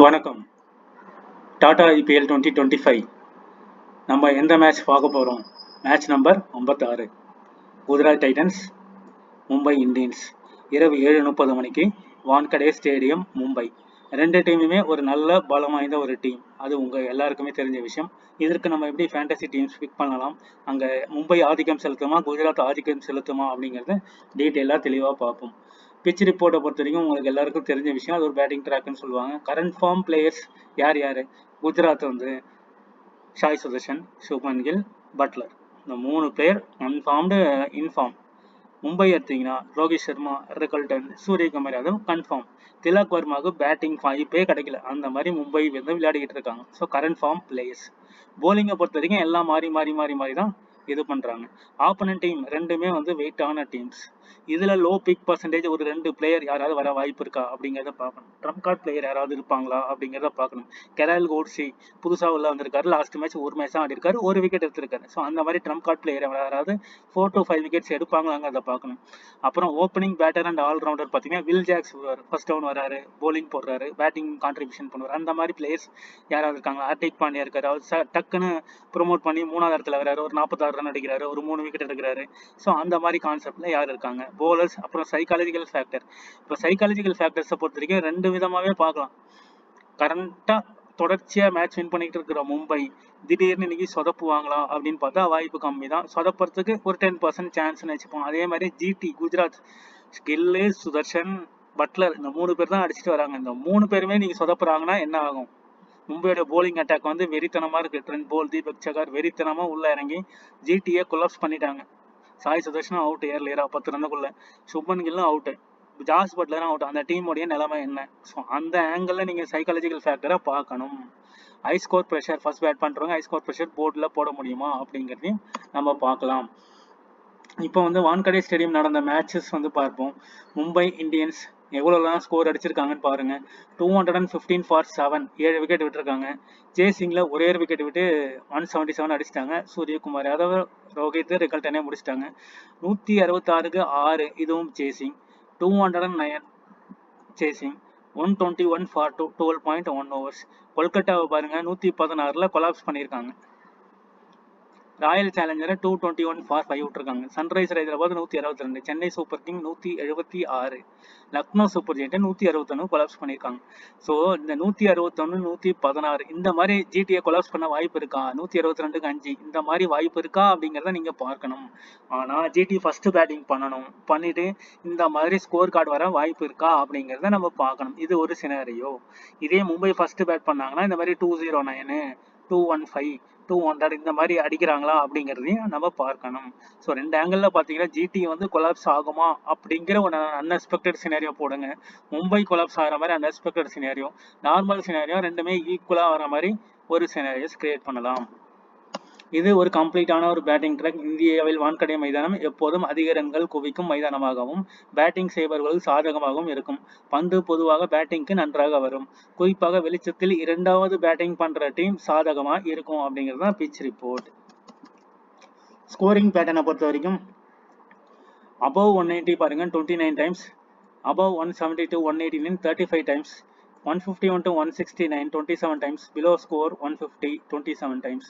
வணக்கம். டாடா ஐபிஎல் 2025 நம்ம எந்த மேட்ச் பார்க்க போகிறோம்? Match number 56. Gujarat Titans Mumbai Indians இரவு 7:30 மணிக்கு வான்கடே ஸ்டேடியம், மும்பை. ரெண்டு டீமுமே ஒரு நல்ல பலம் வாய்ந்த ஒரு டீம், அது உங்கள் எல்லாருக்குமே தெரிஞ்ச விஷயம். இதற்கு நம்ம எப்படி ஃபேண்டசி டீம்ஸ் பிக் பண்ணலாம், அங்கே மும்பை ஆதிக்கம் செலுத்துமா குஜராத் ஆதிக்கம் செலுத்துமா அப்படிங்கிறத டீட்டெயிலாக தெளிவாக பார்ப்போம். பிச் ரிப்போர்ட்டை பொறுத்த வரைக்கும் உங்களுக்கு எல்லாருக்கும் தெரிஞ்ச விஷயம், அது ஒரு பேட்டிங் ட்ராக்னு சொல்லுவாங்க. கரண்ட் ஃபார்ம் பிளேயர்ஸ் யார் யார்? குஜராத் ஷாய் சுதர்ஷன், சுப்மன் கில், பட்லர். இந்த 3 பிளேயர் கன்ஃபார்ம்டு இன்ஃபார்ம். மும்பை எடுத்தீங்கன்னா ரோஹித் சர்மா, ரிகல்டன், சூரியகுமார் யாதவ் கன்ஃபார்ம். திலக் வர்மாவுக்கு பேட்டிங் வாய்ப்பே கிடைக்கல, அந்த மாதிரி மும்பை விளையாடிக்கிட்டு இருக்காங்க. So current form players. போலிங்கை பொறுத்த வரைக்கும் எல்லாம் மாறி மாறி மாறி மாறி தான் இது பண்ணுறாங்க. ஆப்போனன்ட் டீம் ரெண்டுமே வெயிட்டான டீம்ஸ். இதில் லோ பிக் பர்சன்டேஜ் ஒரு 2 பிளேயர் யாராவது வர வாய்ப்பு இருக்கா அப்படிங்கிறத பார்க்கணும். ட்ரம்ப் கார்டு பிளேயர் யாராவது இருப்பாங்களா அப்படிங்கிறத பார்க்கணும். கெரால் கோட்ஸி புதுசாக உள்ள வந்திருக்காரு. லாஸ்ட் மேட்ச் ஒரு மேட்ச் தான் ஆடிருக்காரு, ஒரு விக்கெட் எடுத்திருக்காரு. ஸோ அந்த மாதிரி ட்ரம்ப் கார்டு பிளேயர் யாராவது 4 to 5 விக்கெட்ஸ் எடுப்பாங்களாங்கிறத பார்க்கணும். அப்புறம் ஓப்பனிங் பேட்டர் அண்ட் ஆல்ரவுண்டர் பார்த்தீங்கன்னா வில் ஜாக்ஸ் ஃபர்ஸ்ட் டவுன் வராரு, போலிங் போடுறாரு, பேட்டிங் கான்ட்ரிபியூஷன் பண்ணுவார். அந்த மாதிரி பிளேயர்ஸ் யாராவது இருக்காங்க? ஹார்திக் பாண்டியா இருக்காரு, அவர் டக்குன்னு ப்ரொமோட் பண்ணி 3வது இடத்துல வராரு, ஒரு 46 ரன் அடிக்கிறாரு, ஒரு 3 விக்கெட் எடுக்கிறாரு. ஸோ அந்த மாதிரி கான்செப்ட்ல யார் இருக்காங்க? போலர்ஸ். அப்புறம் சைக்காலஜிக்கல் ஃபேக்டர். இப்போ சைக்காலஜிக்கல் ஃபேக்டர்ஸை பொறுத்த வரைக்கும் 2 விதமாகவே பார்க்கலாம். கரண்டாக தொடர்ச்சியாக மேட்ச் வின் பண்ணிட்டு இருக்கிற மும்பை திடீர்னு இன்னைக்கு சொதப்புவாங்களா அப்படின்னு பார்த்தா வாய்ப்பு கம்மி தான். சொதப்புறதுக்கு ஒரு 10% சான்ஸ்னு வச்சுப்போம். அதே மாதிரி GT Gujarat skill, Sudharsan, Buttler, இந்த 3 பேர் தான் அடிச்சுட்டு வராங்க. இந்த 3 பேருமே நீங்க சொதப்புறாங்கன்னா என்ன ஆகும்? மும்பையோட போலிங் அட்டாக் வெறித்தனமா இருக்கு. ட்ரெண்ட் போல், தீபக் சகார் வெறித்தனமா உள்ள இறங்கி ஜிடியை கொலாப்ஸ் பண்ணிட்டாங்க. சாய் சுதர்ஷனும் அவுட் ஏர்லியரா 10 ரன்னுக்குள்ள, சுப்மன் கில்லும் அவுட், ஜாஸ் பட்லரும் அவுட். அந்த டீமோடைய நிலைமை என்ன? ஸோ அந்த ஆங்கிள் நீங்க சைக்காலஜிக்கல் ஃபேக்டரை பார்க்கணும். High score pressure first bad பண்றவங்க ஹை ஸ்கோர் ப்ரெஷர் போர்டில் போட முடியுமா அப்படிங்கிறதையும் நம்ம பார்க்கலாம். இப்போ வான்கடே ஸ்டேடியம் நடந்த மேட்சஸ் பார்ப்போம். மும்பை இந்தியன்ஸ் எவ்வளோலாம் ஸ்கோர் அடிச்சிருக்காங்கன்னு பாருங்க. 215 for 7, 7 விக்கெட் விட்டுருக்காங்க. சேசிங்ல ஒரே ஒரு விக்கெட் விட்டு 177 அடிச்சிட்டாங்க. சூரியகுமார் யாதவ், ரோஹித், ரிகல்டனே முடிச்சிட்டாங்க. 166க்கு 6, இதுவும் சேசிங். 209 சேசிங். 121 for 12.1 overs. கொல்கட்டாவை பாருங்க, 116ல் கொலாப்ஸ் பண்ணியிருக்காங்க. ராயல் சேலஞ்சரை 221 for 5 விட்டுருக்காங்க. Sunrise Hyderabad 162, Chennai Super King 176, Lucknow Super ஜெயின்ட்டை 161 கொலாப்ஸ் பண்ணியிருக்காங்க. ஸோ இந்த 161, 116 இந்த மாதிரி ஜிடியை கொலாப்ஸ் பண்ண வாய்ப்பு இருக்கா? 162க்கு 5 இந்த மாதிரி வாய்ப்பு இருக்கா அப்படிங்கிறத நீங்க பார்க்கணும். ஆனால் ஜிடி ஃபர்ஸ்ட் பேட்டிங் பண்ணிட்டு இந்த மாதிரி ஸ்கோர் கார்டு வர வாய்ப்பு இருக்கா அப்படிங்கிறத நம்ம பார்க்கணும். இது ஒரு சினாரியோ. இதே மும்பை ஃபர்ஸ்ட் பேட் பண்ணாங்கன்னா இந்த மாதிரி 209, 215, 200 இந்த மாதிரி அடிக்கிறாங்களா அப்படிங்கிறதையும் நம்ம பார்க்கணும். ஸோ 2 ஆங்கிளில் பார்த்தீங்கன்னா ஜிடி கொலாப்ஸ் ஆகுமா அப்படிங்கிற ஒரு அன்எக்ஸ்பெக்டட் சினாரியோ போடுங்க. மும்பை கொலாப்ஸ் ஆகிற மாதிரி அன்எக்ஸ்பெக்டட் சினாரியோ, நார்மல் சினாரியோ, ரெண்டுமே ஈக்குவலாக வர மாதிரி ஒரு சினாரியோஸ் கிரியேட் பண்ணலாம். இது ஒரு கம்ப்ளீட்டான ஒரு பேட்டிங் ட்ராக். இந்தியாவில் வான்கடே மைதானம் எப்போதும் அதிக ரன்கள் குவிக்கும் மைதானமாகவும் பேட்டிங் செய்பவர்களுக்கு சாதகமாகவும் இருக்கும். பந்து பொதுவாக பேட்டிங்க்கு நன்றாக வரும். குறிப்பாக வெளிச்சத்தில் 2வது பேட்டிங் பண்ற டீம் சாதகமா இருக்கும் அப்படிங்கிறது தான் பிச் ரிப்போர்ட். ஸ்கோரிங் பேட்டர்னை பொறுத்த வரைக்கும் above 190 பாருங்க 29 times, above 172 189 35 times, 151 to 169 27 times, below score 150 27 times.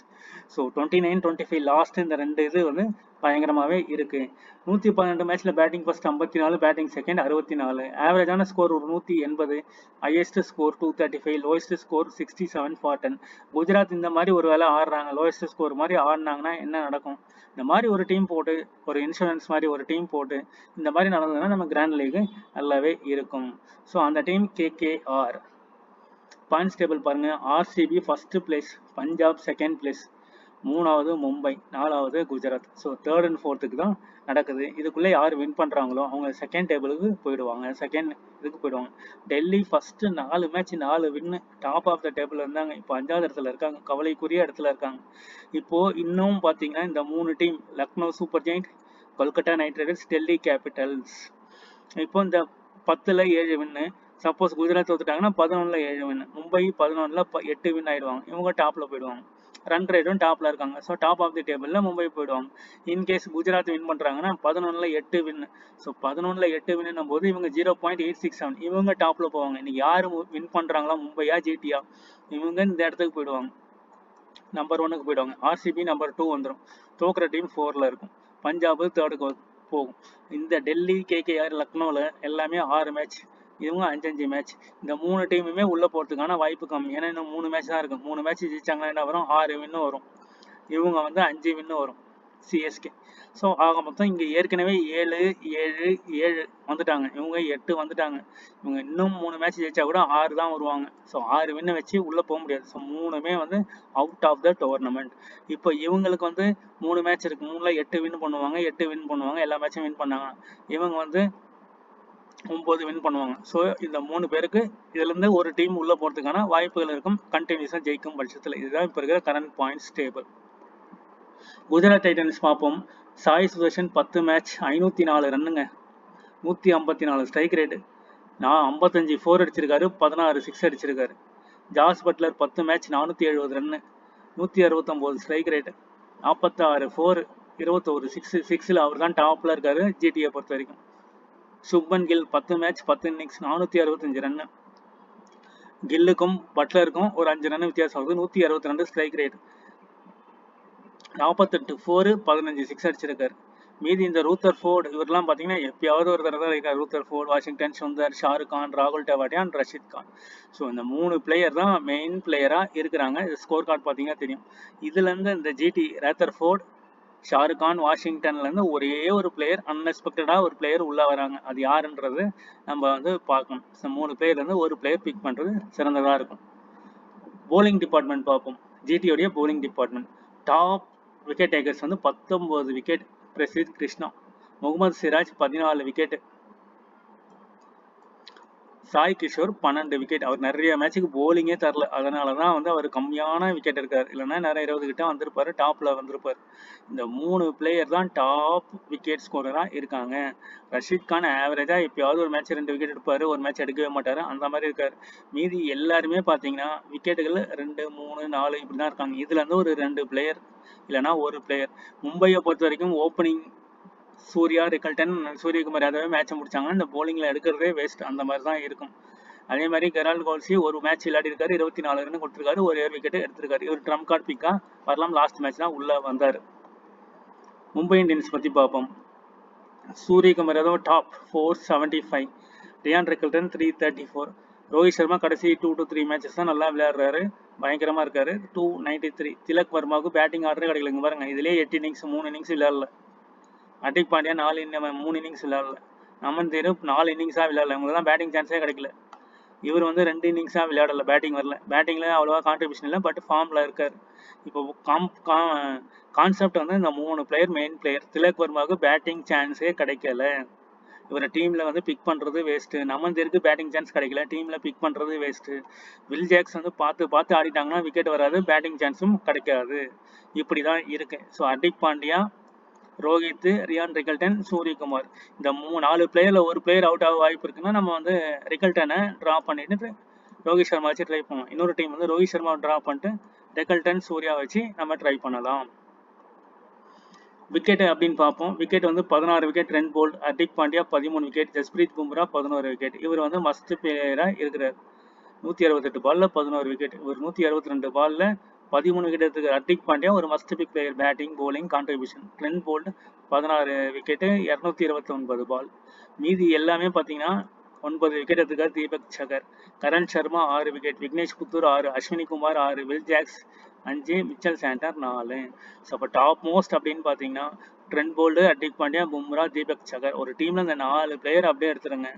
So 29 25 last இந்த 2 இது பயங்கரமாகவே இருக்கு. 112 மேட்ச்ல பேட்டிங் ஃபர்ஸ்ட் 54, பேட்டிங் செகண்ட் 64. ஆவரேஜான ஸ்கோர் ஒரு 180, highest score 235, lowest score 67 for 10. Gujarat இந்த மாதிரி ஒரு வேளை ஆடுறாங்க, லோயஸ்ட் ஸ்கோர் மாதிரி ஆடினாங்கன்னா என்ன நடக்கும்? இந்த மாதிரி ஒரு டீம் போட்டு, ஒரு இன்சூரன்ஸ் மாதிரி ஒரு டீம் போட்டு இந்த மாதிரி நடந்ததுன்னா நம்ம கிராண்ட் லீக் நல்லாவே இருக்கும். ஸோ அந்த டீம் KKR. பாயிண்ட்ஸ் டேபிள் பாருங்க. RCB first place, Punjab second place, 3வது மும்பை, 4வது Gujarat. So 3rd and 4th தான் நடக்குது. இதுக்குள்ளே யார் வின் பண்ணுறாங்களோ அவங்க செகண்ட் டேபிளுக்கு போயிடுவாங்க, செகண்ட் இதுக்கு போயிடுவாங்க. Delhi first 4 match 4 win, top of the table இருந்தாங்க. இப்போ 5வது இடத்துல இருக்காங்க, கவலைக்குரிய இடத்துல இருக்காங்க. இப்போ இன்னும் பார்த்தீங்கன்னா இந்த 3 team, Lucknow Super Giant, Kolkata Knight Riders, Delhi Capitals, இப்போ இந்த 10ல் 7 வின்னு. சப்போஸ் குஜராத் தோத்துட்டாங்கன்னா 11ல் 7 வின், மும்பை 11ல் 8 வின் ஆயிடுவாங்க. இவங்க டாப்ல போயிடுவாங்க. ரன் ரேட்டும் டாப்பில் இருக்காங்க. ஸோ டாப் ஆஃப் தி டேபிளில் மும்பை போயிடுவாங்க. இன்கேஸ் குஜராத் வின் பண்ணுறாங்கன்னா 11ல் 8 வின். ஸோ 11ல் 8 வின்னும் போது இவங்க 0.867 இவங்க டாப்பில் போவாங்க. இன்னைக்கு யார் வின் பண்ணுறாங்களா, மும்பையா ஜிடியா, இவங்க இந்த இடத்துக்கு போயிடுவாங்க, நம்பர் 1க்கு போயிடுவாங்க. ஆர்சிபி நம்பர் 2 வந்துடும். தோக்குற டீம் 4ல் இருக்கும். பஞ்சாப் 3ர்டுக்கு போகும். இந்த டெல்லி, கேகேஆர், லக்னோவில் எல்லாமே 6 மேட்ச், இவங்க 5-5 மேட்ச். இந்த 3 டீமுமே உள்ளே போகிறதுக்கான வாய்ப்பு கம்மி. ஏன்னா இன்னும் 3 மேட்ச் தான் இருக்குது. 3 மேட்ச் ஜெயிச்சாங்கன்னா என்ன வரும், 6 வின்னு வரும். இவங்க வந்து 5 வின்னு வரும் சிஎஸ்கே. ஸோ ஆக மொத்தம் இங்கே ஏற்கனவே 7 வந்துட்டாங்க. இவங்க 8 வந்துட்டாங்க. இவங்க இன்னும் 3 மேட்ச் ஜெயிச்சா கூட 6 தான் வருவாங்க. ஸோ 6 வின்னு வச்சு உள்ளே போக முடியாது. ஸோ 3மே வந்து அவுட் ஆஃப் த டோர்னமெண்ட். இப்போ இவங்களுக்கு வந்து 3 மேட்ச் இருக்குது. 3ல் 8 வின் பண்ணுவாங்க, 8 வின் பண்ணுவாங்க, எல்லா மேட்சும் வின் பண்ணாங்க. இவங்க வந்து 9 வின் பண்ணுவாங்க. ஸோ இந்த 3 பேருக்கு இதுலேருந்து ஒரு டீம் உள்ளே போகிறதுக்கான வாய்ப்புகள் இருக்கும், கண்டினியூஸாக ஜெயிக்கும் பட்சத்தில். இதுதான் இப்போ இருக்கிற current points table. Gujarat Titans பார்ப்போம். சாய் சுதர்ஷன் 10 மேட்ச் 504 ரன்னுங்க, 154 ஸ்ட்ரைக் ரேட்டு. 55 4 அடிச்சிருக்காரு, 16 6 அடிச்சிருக்காரு. Jos Butler 10 match 470 run, 169 strike rate, 46 4 21 6 6ல் அவர் தான் டாப்பில் இருக்காரு ஜிடியை பொறுத்த வரைக்கும். Shubman Gill 10 match 10 innings 465 run. கில்லுக்கும் பட்லருக்கும் ஒரு 5 ரன் வித்தியாசம் ஆகுது. 162 ஸ்ட்ரைக் ரேட், 48 4 15 6 அடிச்சிருக்காரு. மீதி இந்த ரூத்தர்ஃபோர்டு இவரெல்லாம் பார்த்தீங்கன்னா எப்பயாவது ஒரு தடவை தான் இருக்கார். ரூத்தர்ஃபோர்டு, வாஷிங்டன் சுந்தர், ஷாருக் கான், ராகுல் டெவாட்டியான், ரஷித் கான். ஸோ இந்த 3 பிளேயர் தான் மெயின் பிளேயராக இருக்கிறாங்க. ஸ்கோர் கார்டு பார்த்தீங்கன்னா தெரியும். இதுலேருந்து இந்த ஜிடி ரேத்தர்ஃபோர்டு, ஷாருக் கான், வாஷிங்டன்லேருந்து ஒரே ஒரு பிளேயர், அன்எக்ஸ்பெக்டடாக ஒரு பிளேயர் உள்ளே வராங்க. அது யாருன்றது நம்ம வந்து பார்க்கணும். ஸோ 3 பிளேயர்லேருந்து ஒரு பிளேயர் பிக் பண்ணுறது சிறந்ததாக இருக்கும். போலிங் டிபார்ட்மெண்ட் பார்ப்போம். ஜிடியோடைய bowling department. Top wicket takers வந்து 19 wicket. Prasidh Krishna. Mohammed Siraj 14 wicket. Sai Kishore 12 wicket. அவர் நிறைய மேட்சுக்கு போலிங்கே தரல, அதனால தான் வந்து அவர் கம்மியான விக்கெட் இருக்கார். இல்லைன்னா நிறைய 20 கிட்ட வந்திருப்பாரு, டாப்பில் வந்திருப்பார். இந்த 3 பிளேயர் தான் டாப் விக்கெட் ஸ்கோரராக இருக்காங்க. ரஷீத் கான் ஆவரேஜாக எப்பயாவது ஒரு மேட்ச் 2 விக்கெட் எடுப்பார், ஒரு மேட்ச் எடுக்கவே மாட்டார், அந்த மாதிரி இருக்கார். மீதி எல்லாருமே பார்த்தீங்கன்னா விக்கெட்டுகள் 2 3 4 இப்படி தான் இருக்காங்க. இதுலேருந்து ஒரு 2 பிளேயர் இல்லைனா ஒரு பிளேயர். மும்பையை பொறுத்த வரைக்கும் ஓப்பனிங் சூர்யா, ரிக்கல்டன், சூரியகுமார் யாதவே மேட்சை முடிச்சாங்கன்னா இந்த போலிங்கில் எடுக்கிறதே வேஸ்ட், அந்த மாதிரி தான் இருக்கும். அதே மாதிரி கெரால்ட் கோல்சி ஒரு மேட்ச் விளையாடி இருக்காரு, 24 ரன் கொடுத்துருக்காரு, ஒரு விக்கெட்டு எடுத்திருக்காரு. இவர் ட்ரம் கார்டு பிக்கா வரலாம். லாஸ்ட் மேட்ச் தான் உள்ளே வந்தார். மும்பை இந்தியன்ஸ் பற்றி பார்ப்போம். Suryakumar Yadav top 475, Ryan Rickelton 334, Rohit Sharma கடைசி 2 to 3 மேட்சஸ் தான் நல்லா விளையாடுறாரு, பயங்கரமாக இருக்காரு, 293. திலக் வர்மாவுக்கு பேட்டிங் ஆர்டரே கிடைக்கல. பாருங்க, இதுலேயே 8 இன்னிங்ஸ் 3 இன்னிங்ஸ் விளையாடல. ஹர்திக் பாண்டியா 3 இன்னிங்ஸ் விளையாடல. நமன் தேவ் 4 இன்னிங்ஸாக விளையாடல. இவங்களுக்கு தான் பேட்டிங் சான்ஸே கிடைக்கல. இவர் வந்து 2 இன்னிங்ஸாக விளையாடல, பேட்டிங் வரல. பேட்டிங்கில் அவ்வளோவா கான்ட்ரிபியூஷன் இல்லை, பட் ஃபார்மில் இருக்கார். இப்போ கான்செப்ட் வந்து இந்த 3 பிளேயர் மெயின் பிளேயர். திலக் வர்மாவுக்கு பேட்டிங் சான்ஸே கிடைக்கல, இவரை டீமில் வந்து பிக் பண்ணுறது வேஸ்ட்டு. நமன் தேவ்க்கு பேட்டிங் சான்ஸ் கிடைக்கல, டீமில் பிக் பண்ணுறது வேஸ்ட்டு. வில் ஜாக்ஸ் வந்து பார்த்து ஆடிட்டாங்கன்னா விக்கெட் வராது, பேட்டிங் சான்ஸும் கிடைக்காது. இப்படி தான் இருக்குது. So Hardik Pandya, Rohit, Ryan Rickelton, Suryakumar, இந்த 4 பிளேயரில் ஒரு பிளேயர் அவுட் ஆக வாய்ப்பு இருக்குன்னா நம்ம வந்து ரிக்கல்டனை ட்ரா பண்ணிட்டு ரோஹித் சர்மா வச்சு ட்ரை பண்ணுவோம். இன்னொரு டீம் வந்து ரோஹித் சர்மா ட்ரா பண்ணிட்டு ரிக்கல்டன், சூர்யா வச்சு நம்ம ட்ரை பண்ணலாம். விக்கெட் அப்படின்னு பார்ப்போம். விக்கெட் வந்து 16 wicket Trent Boult, Hardik Pandya 13 wicket, Jasprit Bumrah 11 wicket. இவர் வந்து மஸ்ட் பிளேயராக இருக்கிறார். 168 பாலில் 11 விக்கெட். இவர் 162 பாலில் 13 விக்கெட் எடுத்துக்கார். ஹர்திக் பாண்டியா ஒரு must pick player, batting bowling contribution. Trent Boult 16 wicket 229 ball. மீதி எல்லாமே பார்த்தீங்கன்னா 9 விக்கெட் எடுத்துக்கார் Deepak Chahar. Karan Sharma 6 wicket, Vignesh Puthur 6, Ashwani Kumar 6, Will Jacks 5, Mitchell Santner 4. So அப்போ டாப் மோஸ்ட் அப்படின்னு பார்த்தீங்கன்னா ட்ரெண்ட் போல்டு, ஹர்திக் பாண்டியா, பும்ரா, தீபக் சகர். ஒரு டீமில் இந்த 4 பிளேயர் அப்படியே எடுத்துருங்க.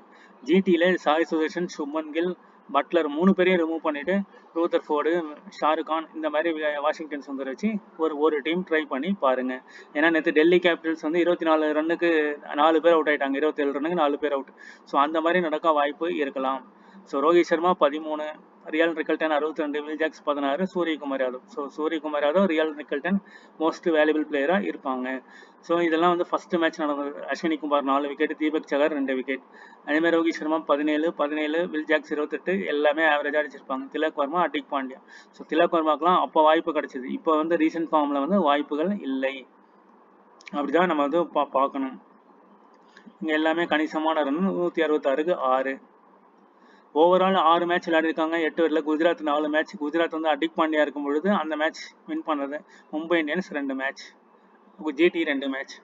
ஜிடியில் சாய் சுதர்ஷன், சுப்மன் கில், பட்லர் 3 பேரையும் ரிமூவ் பண்ணிவிட்டு ரூதர்ஃபோர்டு, ஷாருக் கான், இந்த மாதிரி வாஷிங்டன் சுந்தர் வச்சு ஒரு டீம் ட்ரை பண்ணி பாருங்கள். ஏன்னா நேற்று டெல்லி கேபிட்டல்ஸ் வந்து 24 ரன்னுக்கு 4 பேர் அவுட் ஆகிட்டாங்க, 27 ரன்னுக்கு 4 பேர் அவுட். ஸோ அந்த மாதிரி நடக்க வாய்ப்பு இருக்கலாம். So Rohit Sharma 13, Ryan Rickelton 62, Will Jacks 16, Suryakumar Yadav. So Suryakumar Yadav, Ryan Rickelton most valuable பிளேயராக இருப்பாங்க. ஸோ இதெல்லாம் வந்து ஃபர்ஸ்ட் மேட்ச் நடந்தது. அஸ்வினி குமார் 4 விக்கெட், தீபக் சகர் 2 விக்கெட். அதேமாதிரி ரோஹித் சர்மா 17, வில் ஜாக்ஸ் 28, எல்லாமே ஆவரேஜாக அடிச்சிருப்பாங்க. திலக் வர்மா, ஹர்திக் பாண்டியா. ஸோ திலக் வர்மாக்கெல்லாம் அப்போ வாய்ப்பு கிடைச்சிது. இப்போ வந்து ரீசெண்ட் ஃபார்மில் வந்து வாய்ப்புகள் இல்லை. அப்படிதான் நம்ம வந்து பார்க்கணும். இங்கே எல்லாமே கணிசமான ரன் 166க்கு 6. ஓவரால் 6 மேட்ச் விளையாடிருக்காங்க. 8 ஓவரில் குஜராத் 4 மேட்ச். குஜராத் வந்து ஹர்திக் பாண்டியா இருக்கும் பொழுது அந்த மேட்ச் வின் பண்ணது. Mumbai Indians 2 match, GT 2 match.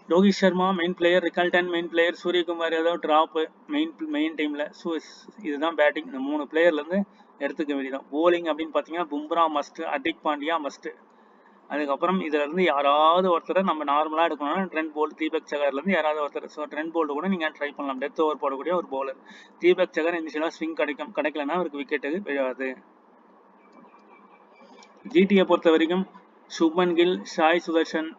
Rohit Sharma main player, Rickelton main player, Suryakumar Yadav drop main டீமில். ஸோ இதுதான் பேட்டிங். இந்த 3 பிளேயர்லேருந்து எடுத்துக்க வேண்டியதான். போலிங் அப்படின்னு பார்த்தீங்கன்னா பும்ரா மஸ்ட், ஹர்திக் பாண்டியா மஸ்ட். அதுக்கப்புறம் இதுல இருந்து யாராவது ஒருத்தரை நம்ம நார்மலாக எடுக்கணும்னா ட்ரெண்ட் போல்ட், தீபக் சகர்லேருந்து யாராவது ஒருத்தர். ஸோ ட்ரெண்ட் போல்ட் கூட நீங்கள் ட்ரை பண்ணலாம். டெத் ஓவர் போடக்கூடிய ஒரு பவுலர். தீபக் சகர் இனிஷியலாக ஸ்விங் கிடைக்கலன்னா அவருக்கு விக்கெட்டுக்கு விழாது. ஜிடியை பொறுத்த வரைக்கும் சுப்மன் கில், சாய் சுதர்ஷன்,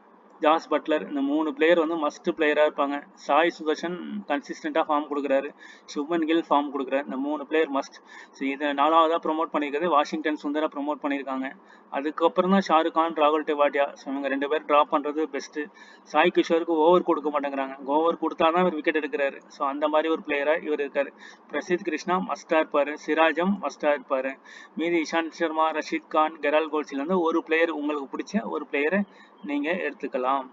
ஜாஸ் பட்லர், இந்த 3 பிளேயர் வந்து மஸ்ட் பிளேயராக இருப்பாங்க. சாய் சுதர்ஷன் கன்சிஸ்டண்டாக ஃபார்ம் கொடுக்குறாரு, சுப்மன் கில் ஃபார்ம் கொடுக்குறாரு. இந்த 3 பிளேயர் மஸ்ட். ஸோ இதை 4வதாக ப்ரொமோட் பண்ணியிருக்கிறது வாஷிங்டன் சுந்தரை ப்ரொமோட் பண்ணியிருக்காங்க. அதுக்கப்புறம் தான் ஷாருக் கான், ராகுல் டெவாட்டியா. ஸோ இவங்க 2 பேர் ட்ராப் பண்ணுறது பெஸ்ட்டு. சாய் கிஷோருக்கு ஓவர் கொடுக்க மாட்டேங்கிறாங்க. ஓவர் கொடுத்தா தான் இவர் விக்கெட் எடுக்கிறாரு. ஸோ அந்த மாதிரி ஒரு பிளேயராக இவர் இருக்கார். பிரசித் கிருஷ்ணா மஸ்டாக இருப்பார், சிராஜம் மஸ்டாக இருப்பார். மீதி இஷாந்த் சர்மா, ரஷீத் கான், கெரால் கோல்ஸ்லேருந்து ஒரு பிளேயர் உங்களுக்கு பிடிச்ச ஒரு பிளேயரை நீங்கள் எடுத்துக்கலாம்.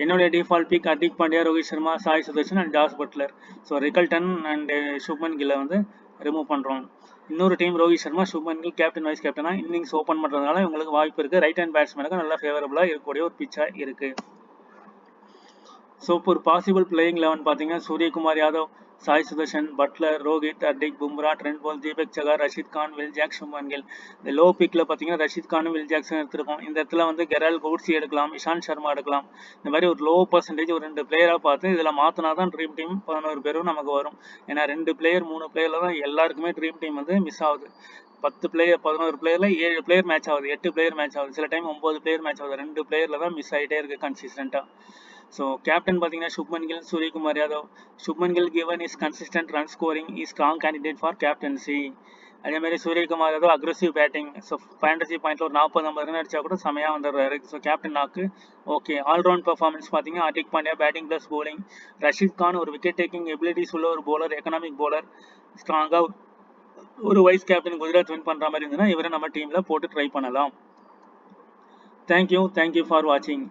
என்னுடைய default pick Hardik Pandya, Rohit Sharma, Sai Sudharsan and Jos Butler. So Rickelton and Shubman கில்லை வந்து ரிமூவ் பண்ணுறோம். இன்னொரு team Rohit Sharma, Shubman Gill captain vice கேப்டனாக இன்னிங்ஸ் ஓப்பன் பண்ணுறதுனால இவங்களுக்கு வாய்ப்பு இருக்குது. ரைட் ஹேண்ட் பேட்ஸ்மேனுக்கு நல்லா ஃபேவரபுளாக இருக்கக்கூடிய ஒரு பிச்சாக இருக்குது. ஸோ இப்போ ஒரு பாசிபிள் பிளேயிங் 11 பார்த்தீங்கன்னா Suryakumar Yadav, Sai Sudharsan, Butler, Rohit, Hardik, Bumrah, Trent Boult, Deepak Chahar, Rashid Khan, Will Jacks, Shubman Gill. இந்த லோ பிக்கில் பார்த்தீங்கன்னா ரஷீத் கானும் வில் ஜாக்ஸும் எடுத்திருக்கோம். இந்த இடத்துல வந்து கெரால் கோட்ஸி எடுக்கலாம், இஷாந்த் சர்மா எடுக்கலாம். இந்த மாதிரி ஒரு லோ பர்சன்டேஜ் ஒரு 2 பிளேயராக பார்த்து இதில் மாற்றினா தான் ட்ரீம் டீம் 11 பேரும் நமக்கு வரும். ஏன்னா 2 பிளேயர் 3 பிளேயரில் தான் எல்லாருக்குமே ட்ரீம் டீம் வந்து மிஸ் ஆகுது. 10 பிளேயர் 11 பிளேயரில் 7 பிளேயர் மேட்ச் ஆகுது, 8 பிளேயர் மேட்ச் ஆகுது, சில டைம் 9 பிளேயர் மேட்ச் ஆகுது. 2 பிளேயரில் தான் மிஸ் ஆகிட்டே இருக்குது கன்சிஸ்டண்ட்டாக. ஸோ கேப்டன் பார்த்தீங்கன்னா Shubman Gill, Suryakumar Yadav. Shubman Gill given is consistent run scoring is strong candidate for captaincy. அதேமாதிரி Suryakumar Yadav aggressive batting. So fantasy பாயிண்ட்ல ஒரு 40-50 ரன் அடிச்சா கூட செமையாக வந்துடுறாரு. ஸோ கேப்டன் நாக்கு ஓகே. ஆல்ரவுண்ட் பர்ஃபார்மன்ஸ் பார்த்தீங்கன்னா Hardik Pandya batting plus bowling. Rashid Khan ஒரு விக்கெட் டேக்கிங் எபிலிட்டிஸ் உள்ள ஒரு போலர், எக்கனாமிக் போலர். ஸ்ட்ராங்காக ஒரு வைஸ் கேப்டன் குஜராத் வின் பண்ணுற மாதிரி இருந்ததுன்னா இவரை நம்ம டீமில் போட்டு ட்ரை பண்ணலாம். தேங்க்யூ ஃபார் வாட்சிங்.